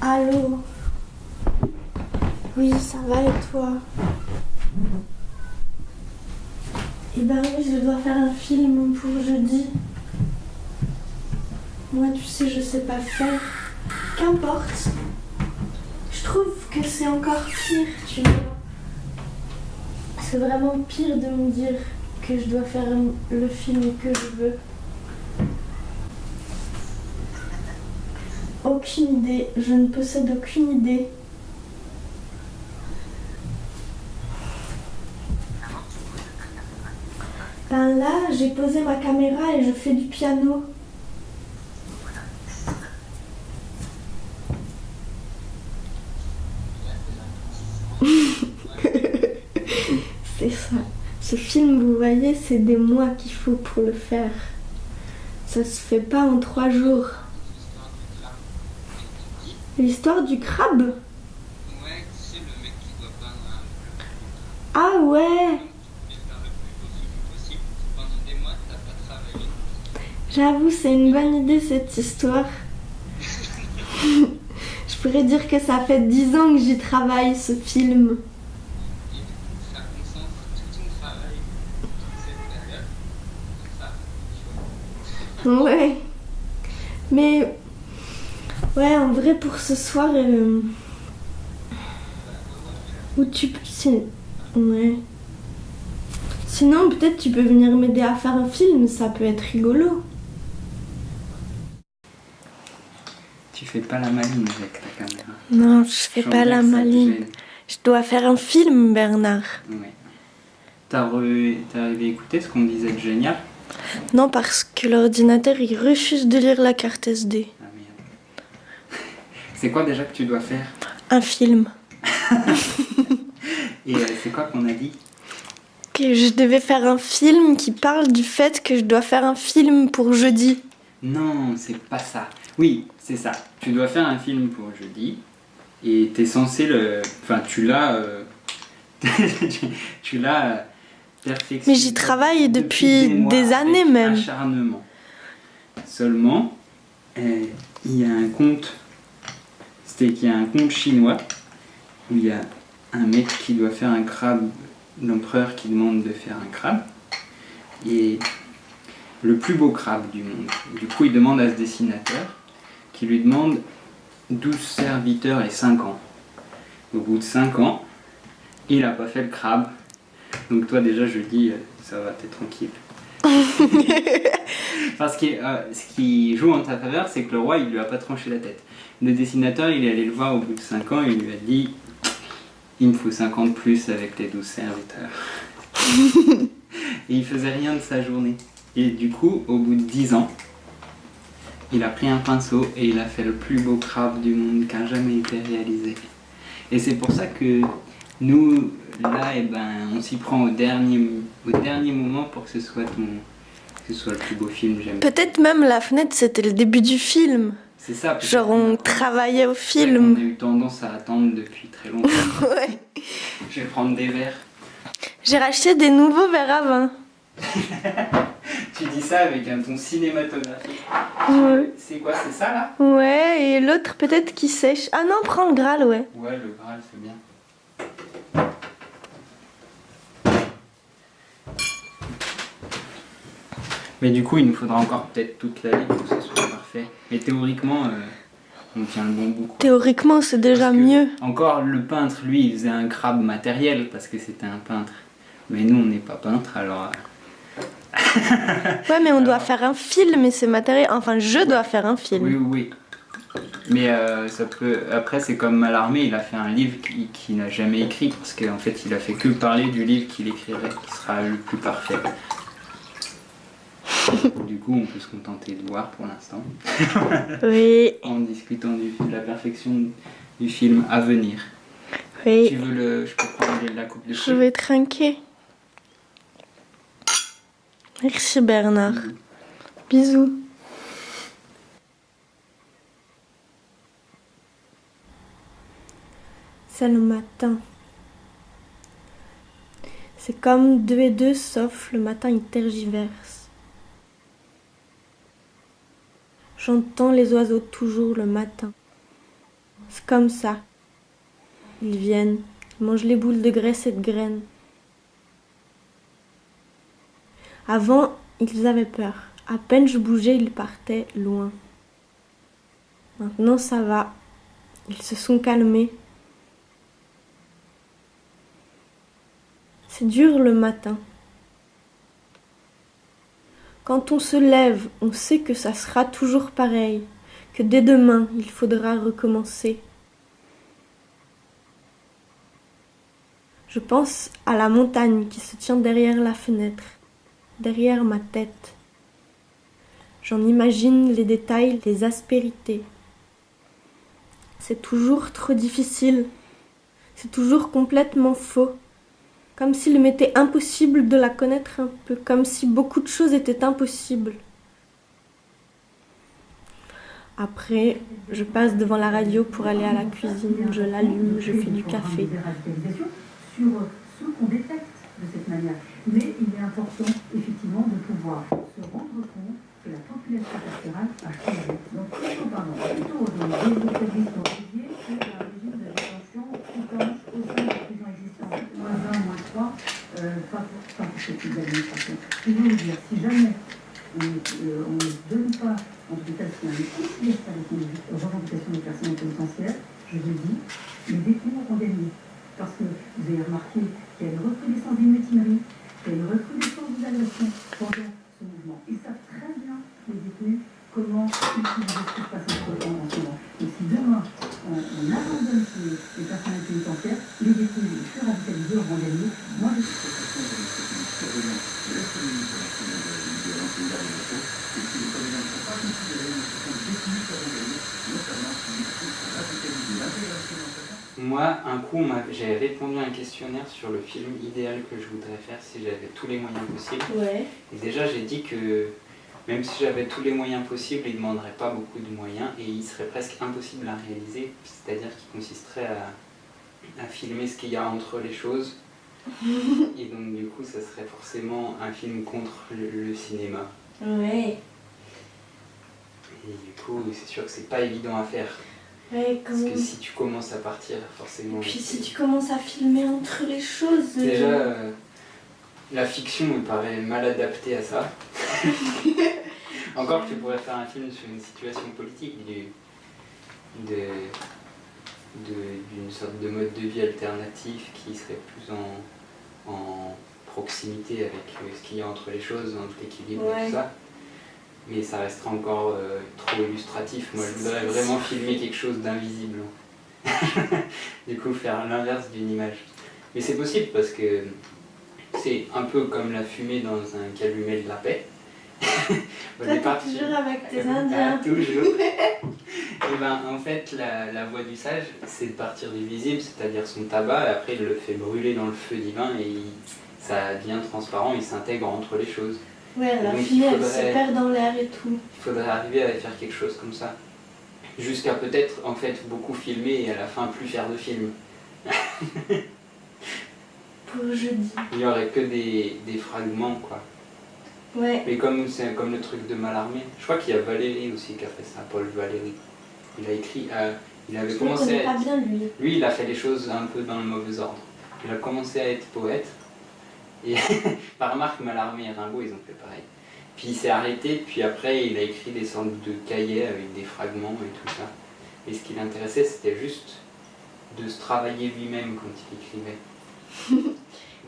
Allô? Oui, ça va et toi? Eh ben oui, je dois faire un film pour jeudi. Moi, tu sais, je sais pas faire. Qu'importe. Je trouve que c'est encore pire, tu vois. C'est vraiment pire de me dire que je dois faire le film que je veux. Aucune idée, je ne possède aucune idée. Ben là, j'ai posé ma caméra et je fais du piano. C'est ça. Ce film, vous voyez, c'est des mois qu'il faut pour le faire. Ça se fait pas en 3 jours. L'histoire du crabe? Ouais, tu sais, le mec qui doit peindre Ah ouais! faire le plus beau film possible. Pendant des mois, t'as pas travaillé. J'avoue, c'est une bonne idée cette histoire. Je pourrais dire que ça fait 10 ans que j'y travaille, ce film. Et ça concentre tout ton travail, toute cette période. Ça, tu vois. Ouais. Mais... Ouais, en vrai, pour ce soir... Où tu peux... Ouais. Sinon, peut-être tu peux venir m'aider à faire un film, ça peut être rigolo. Tu fais pas la maline avec la caméra. Non, je fais Je pas sens la bien que ça te maline. gêne. Je dois faire un film, Bernard. Ouais. T'as arrivé à écouter ce qu'on disait de génial? Non, parce que l'ordinateur, il refuse de lire la carte SD. Ah merde. C'est quoi déjà que tu dois faire? Un film. Et c'est quoi qu'on a dit? Que je devais faire un film qui parle du fait que je dois faire un film pour jeudi. Non, c'est pas ça. Oui, c'est ça. Tu dois faire un film pour jeudi et t'es censé le... Enfin, tu l'as... tu l'as perfectionné. Mais j'y travaille depuis mois des années avec même. acharnement. Seulement, il y a un conte... C'était qu'il y a un conte chinois où il y a un mec qui doit faire un crabe, l'empereur qui demande de faire un crabe. Et... le plus beau crabe du monde. Du coup, il demande à ce dessinateur, qui lui demande 12 serviteurs et 5 ans. Au bout de 5 ans, il n'a pas fait le crabe. Donc toi, déjà, je dis, ça va, t'es tranquille. Parce que ce qui joue en ta faveur, c'est que le roi, il lui a pas tranché la tête. Le dessinateur, il est allé le voir au bout de 5 ans, et il lui a dit, il me faut 5 ans de plus avec les 12 serviteurs. Et il faisait rien de sa journée. Et du coup, au bout de 10 ans, il a pris un pinceau et il a fait le plus beau crabe du monde qui a jamais été réalisé. Et c'est pour ça que nous, là, on s'y prend au dernier moment pour que ce soit le plus beau film jamais. Peut-être même la fenêtre, c'était le début du film. C'est ça. peut-être Genre qu'on on a- travaillait au On a film. eu tendance à attendre depuis très longtemps. Ouais. Je vais prendre des verres. J'ai racheté des nouveaux verres à vin. Tu dis ça avec un ton cinématographique. Ouais. C'est quoi, c'est ça là? Ouais, et l'autre peut-être qui sèche. Ah non, prends le Graal, ouais. Ouais, le Graal, c'est bien. Mais du coup, il nous faudra encore peut-être toute la vie pour que ce soit parfait. Mais théoriquement, on tient le bon bout. Quoi. Théoriquement, c'est déjà Parce que mieux. Encore, le peintre, lui, il faisait un crabe matériel parce que c'était un peintre. Mais nous, on n'est pas peintre, alors... Ouais, mais on doit faire un film et c'est matériel. Enfin, je dois faire un film. Oui. Mais ça peut... Après, c'est comme Mallarmé, il a fait un livre qu'il n'a jamais écrit parce qu'en fait, il a fait que parler du livre qu'il écrirait, qui sera le plus parfait. Du coup, on peut se contenter de voir pour l'instant. Oui, En discutant de la perfection du film à venir. oui. Tu veux je peux prendre la coupe de Je fruits? vais trinquer. Merci Bernard. Bisous. C'est le matin. C'est comme 2 et 2, sauf le matin il tergiverse. J'entends les oiseaux toujours le matin. c'est comme ça. Ils viennent, mangent les boules de graisse et de graines. Avant, ils avaient peur. À peine je bougeais, ils partaient loin. Maintenant, ça va. Ils se sont calmés. C'est dur le matin. Quand on se lève, on sait que ça sera toujours pareil, que dès demain, il faudra recommencer. Je pense à la montagne qui se tient derrière la fenêtre, derrière ma tête. J'en imagine les détails, les aspérités. C'est toujours trop difficile. C'est toujours complètement faux. Comme s'il m'était impossible de la connaître un peu, comme si beaucoup de choses étaient impossibles. Après, je passe devant la radio pour aller à la cuisine, je l'allume, je fais du café. Sur ce qu'on détecte de cette manière. Mais il est important, effectivement, de pouvoir se rendre compte que la population carcérale a changé. Donc, plutôt des établissements dédiés que un régime de détention qui penche au sein des prisons existantes. -1, -3, pas pour ce type d'administration. Je veux vous dire, si jamais on ne donne pas, en tout cas, si on ne considère pas les revendications des personnels pénitentiaires, je vous le dis, les détenus auront gagné. Parce que vous avez remarqué qu'il y a une recrudescence des mutineries, qu'il y a une recrudescence des agressions pendant ce mouvement. Ils savent très bien, les détenus, comment utiliser ce qui se passe en ce moment. Donc si demain, on abandonne les personnels pénitentiaires, les détenus les plus radicalisés auront gagné. Moi, je Moi, un coup, j'avais répondu à un questionnaire sur le film idéal que je voudrais faire si j'avais tous les moyens possibles. Ouais. Et déjà, j'ai dit que même si j'avais tous les moyens possibles, il ne demanderait pas beaucoup de moyens et il serait presque impossible à réaliser, c'est-à-dire qu'il consisterait à filmer ce qu'il y a entre les choses. Et donc, du coup, ça serait forcément un film contre le cinéma. Ouais. Et du coup, c'est sûr que c'est pas évident à faire. Ouais, Parce que si tu commences à partir, forcément... Et puis si tu commences à filmer entre les choses... Déjà, la fiction me paraît mal adaptée à ça. Encore que tu pourrais faire un film sur une situation politique d'une sorte de mode de vie alternatif qui serait plus en proximité avec ce qu'il y a entre les choses, entre l'équilibre et tout ça. Mais ça restera encore trop illustratif. Moi, je voudrais vraiment filmer quelque chose d'invisible. Du coup, faire l'inverse d'une image. Mais c'est possible parce que c'est un peu comme la fumée dans un calumet de la paix. Toi, t'es toujours avec tes Indiens. Toujours. Et ben, en fait, la voie du sage, c'est de partir du visible, c'est-à-dire son tabac, et après il le fait brûler dans le feu divin et ça devient transparent, il s'intègre entre les choses. Ouais, la fumée, elle se perd dans l'air et tout. Il faudrait arriver à faire quelque chose comme ça. Jusqu'à peut-être, en fait, beaucoup filmer et à la fin plus faire de films. Pour jeudi. Il n'y aurait que des fragments, quoi. Ouais. Mais c'est comme le truc de Mallarmé. Je crois qu'il y a Valéry aussi qui a fait ça, Paul Valéry. Il a écrit... il avait commencé à être... bien, lui. Lui, il a fait les choses un peu dans le mauvais ordre. Il a commencé à être poète. Et par remarque, Mallarmé et Rimbaud, ils ont fait pareil. Puis il s'est arrêté, puis après, il a écrit des sortes de cahiers avec des fragments et tout ça. Et ce qui l'intéressait, c'était juste de se travailler lui-même quand il écrivait.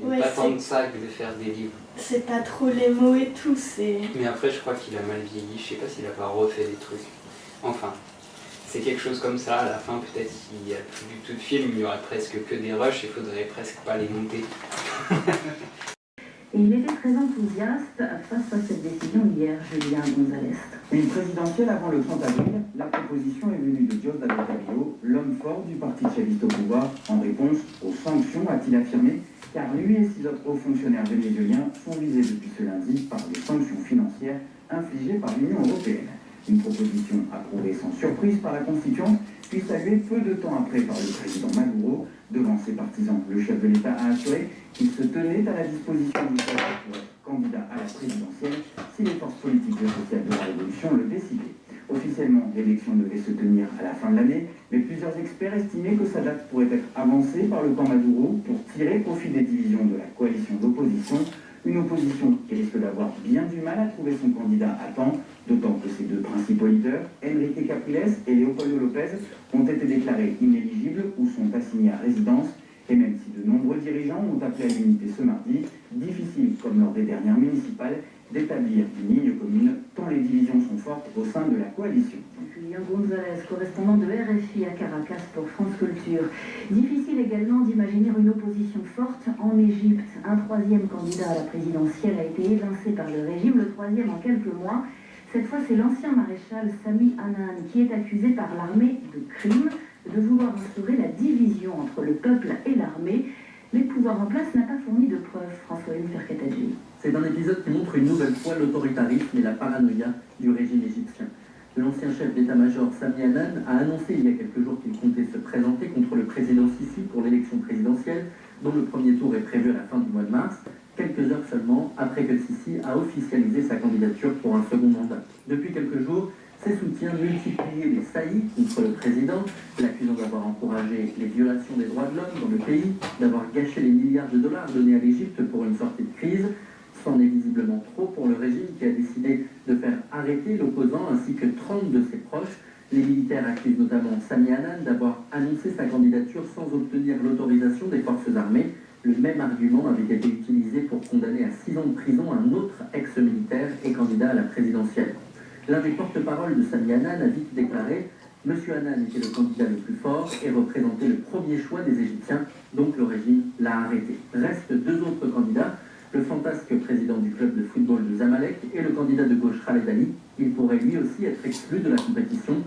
Ouais, pas tant de ça que de faire des livres. C'est pas trop les mots et tout, c'est... Mais après, je crois qu'il a mal vieilli, je sais pas s'il a pas refait des trucs. Enfin, c'est quelque chose comme ça, à la fin, peut-être qu'il n'y a plus du tout de film, il y aurait presque que des rushs, il faudrait presque pas les monter. Et il était très enthousiaste face à cette décision hier, Julien González. Une présidentielle avant le 30 avril, la proposition est venue de Diosdado Cabello, l'homme fort du Parti socialiste au pouvoir, en réponse aux sanctions, a-t-il affirmé, car lui et 6 autres hauts fonctionnaires vénézuéliens sont visés depuis ce lundi par des sanctions financières infligées par l'Union européenne. Une proposition approuvée sans surprise par la Constituante, puis saluée peu de temps après par le président Maduro. Devant ses partisans, le chef de l'État a assuré qu'il se tenait à la disposition du peuple pour être candidat à la présidentielle si les forces politiques et sociales de la Révolution le décidaient. Officiellement, l'élection devait se tenir à la fin de l'année, mais plusieurs experts estimaient que sa date pourrait être avancée par le camp Maduro pour tirer profit des divisions de la coalition d'opposition, une opposition qui risque d'avoir bien du mal à trouver son candidat à temps, d'autant que ses deux principaux leaders, Enrique Capriles et Leopoldo López, ont été déclarés inéligibles ou sont assignés à résidence. Et même si de nombreux dirigeants ont appelé à l'unité ce mardi, difficile, comme lors des dernières municipales, d'établir une ligne commune, tant les divisions sont fortes au sein de la coalition. Julien Gonzalez, correspondant de RFI à Caracas pour France Culture. Difficile également d'imaginer une opposition forte en Égypte. Un troisième candidat à la présidentielle a été évincé par le régime, le troisième en quelques mois. Cette fois, c'est l'ancien maréchal Sami Anan qui est accusé par l'armée de crime de vouloir instaurer la division entre le peuple et l'armée. Mais le pouvoir en place n'a pas fourni de preuves, François-Hélène Ferkatadji. C'est un épisode qui montre une nouvelle fois l'autoritarisme et la paranoïa du régime égyptien. L'ancien chef d'état-major Sami Anan a annoncé il y a quelques jours qu'il comptait se présenter contre le président Sisi pour l'élection présidentielle, dont le premier tour est prévu à la fin du mois de mars, quelques heures seulement après que Sisi a officialisé sa candidature pour un second mandat. Depuis quelques jours, ses soutiens multipliaient les saillies contre le président, l'accusant d'avoir encouragé les violations des droits de l'homme dans le pays, d'avoir gâché les milliards de dollars donnés à l'Égypte pour une sortie de crise. C'en est visiblement trop pour le régime qui a décidé de faire arrêter l'opposant ainsi que 30 de ses proches. Les militaires accusent notamment Sami Anan d'avoir annoncé sa candidature sans obtenir l'autorisation des forces armées. Le même argument avait été utilisé pour condamner à 6 ans de prison un autre ex-militaire et candidat à la présidentielle. L'un des porte-paroles de Sami Anan a vite déclaré « Monsieur Anan était le candidat le plus fort et représentait le premier choix des Égyptiens, donc le régime l'a arrêté ». Restent 2 autres candidats, le fantasque président du club de football de Zamalek et le candidat de gauche Khaled Ali. Il pourrait lui aussi être exclu de la compétition.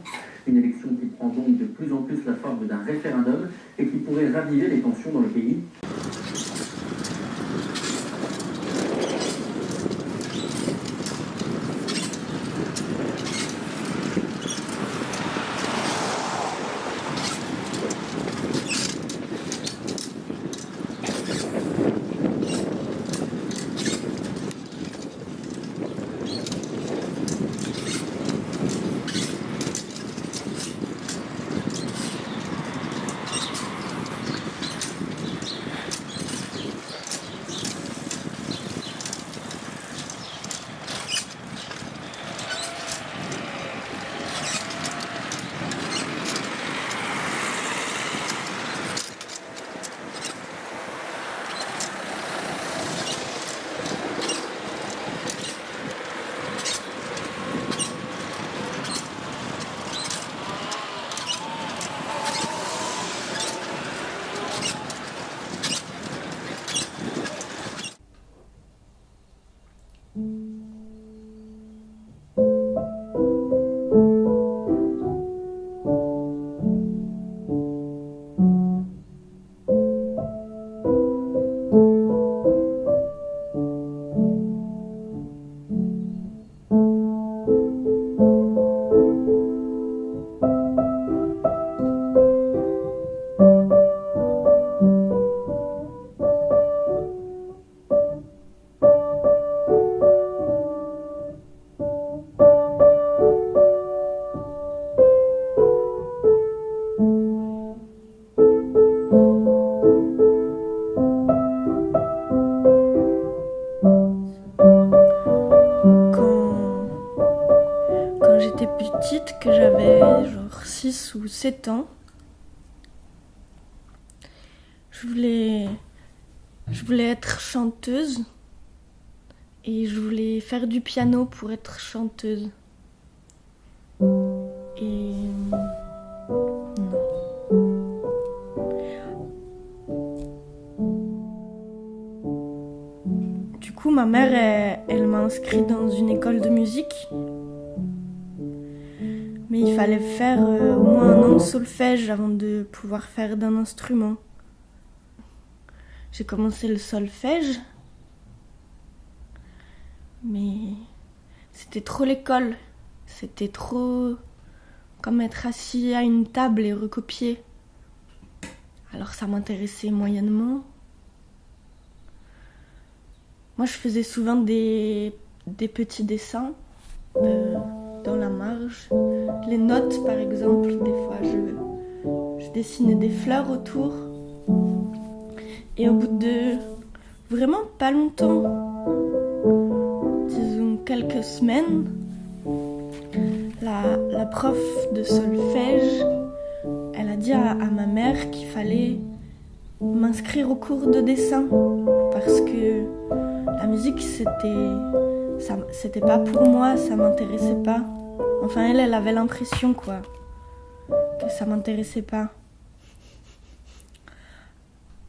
Une élection qui prend donc de plus en plus la forme d'un référendum et qui pourrait raviver les tensions dans le pays. Que j'avais genre 6 ou 7 ans, je voulais être chanteuse et je voulais faire du piano pour être chanteuse. Et non. Du coup, ma mère, elle m'a inscrite dans une école de musique. Mais il fallait faire au moins 1 an de solfège avant de pouvoir faire d'un instrument. J'ai commencé le solfège, mais c'était trop l'école. C'était trop comme être assis à une table et recopier. Alors ça m'intéressait moyennement. Moi je faisais souvent des petits dessins. dans la marge. Les notes, par exemple, des fois, je dessinais des fleurs autour. Et au bout de vraiment pas longtemps, disons quelques semaines, la prof de solfège, elle a dit à ma mère qu'il fallait m'inscrire au cours de dessin parce que la musique c'était pas pour moi, ça m'intéressait pas. Enfin elle avait l'impression quoi que ça m'intéressait pas.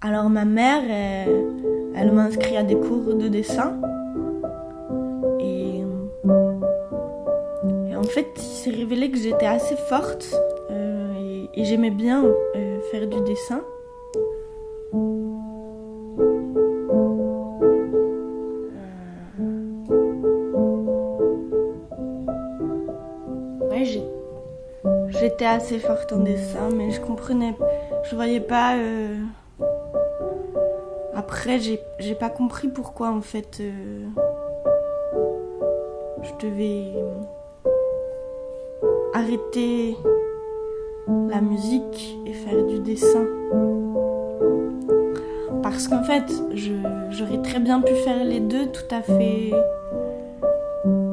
Alors ma mère elle m'a inscrit à des cours de dessin et en fait il s'est révélé que j'étais assez forte et j'aimais bien faire du dessin. J'étais assez forte en dessin, mais je voyais pas. Après, j'ai pas compris pourquoi en fait je devais arrêter la musique et faire du dessin. Parce qu'en fait, j'aurais très bien pu faire les deux tout à fait.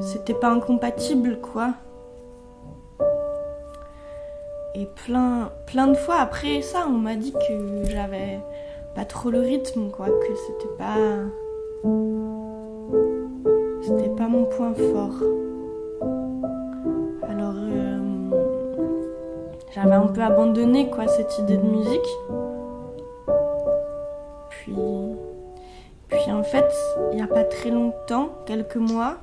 C'était pas incompatible quoi. Et plein de fois après ça, on m'a dit que j'avais pas trop le rythme, quoi, que c'était pas mon point fort. Alors j'avais un peu abandonné quoi cette idée de musique. Puis en fait, il y a pas très longtemps, quelques mois,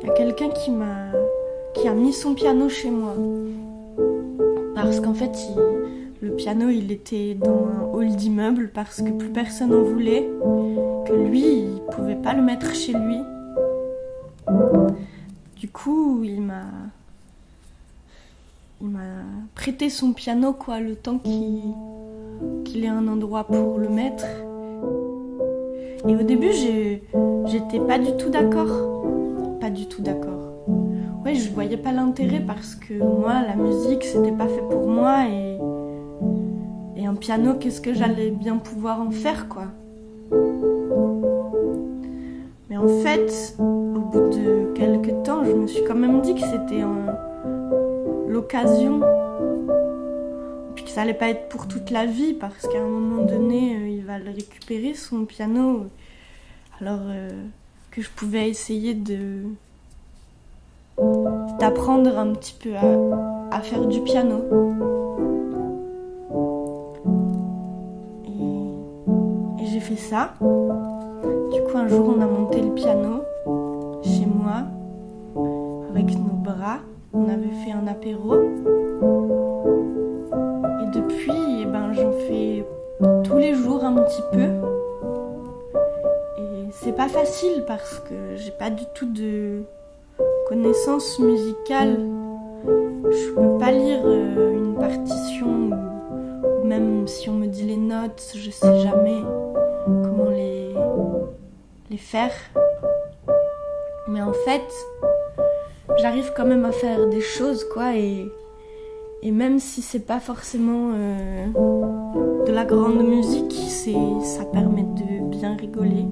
il y a quelqu'un qui a mis son piano chez moi. Parce qu'en fait, le piano, il était dans un hall d'immeuble parce que plus personne en voulait, que lui, il pouvait pas le mettre chez lui. Du coup, il m'a prêté son piano, quoi, le temps qu'il ait un endroit pour le mettre. Et au début, j'étais pas du tout d'accord. Pas du tout d'accord. Ouais, je voyais pas l'intérêt parce que moi, la musique, c'était pas fait pour moi et un piano, qu'est-ce que j'allais bien pouvoir en faire, quoi. Mais en fait, au bout de quelques temps, je me suis quand même dit que c'était l'occasion. Puis que ça allait pas être pour toute la vie parce qu'à un moment donné, il va le récupérer, son piano. Alors que je pouvais essayer d'apprendre un petit peu à faire du piano. Et j'ai fait ça. Du coup, un jour, on a monté le piano chez moi avec nos bras. On avait fait un apéro. Et depuis, j'en fais tous les jours un petit peu. Et c'est pas facile parce que j'ai pas du tout de connaissance musicale. Je peux pas lire une partition ou même si on me dit les notes, je sais jamais comment les faire. Mais en fait, j'arrive quand même à faire des choses quoi et même si c'est pas forcément de la grande musique, ça permet de bien rigoler.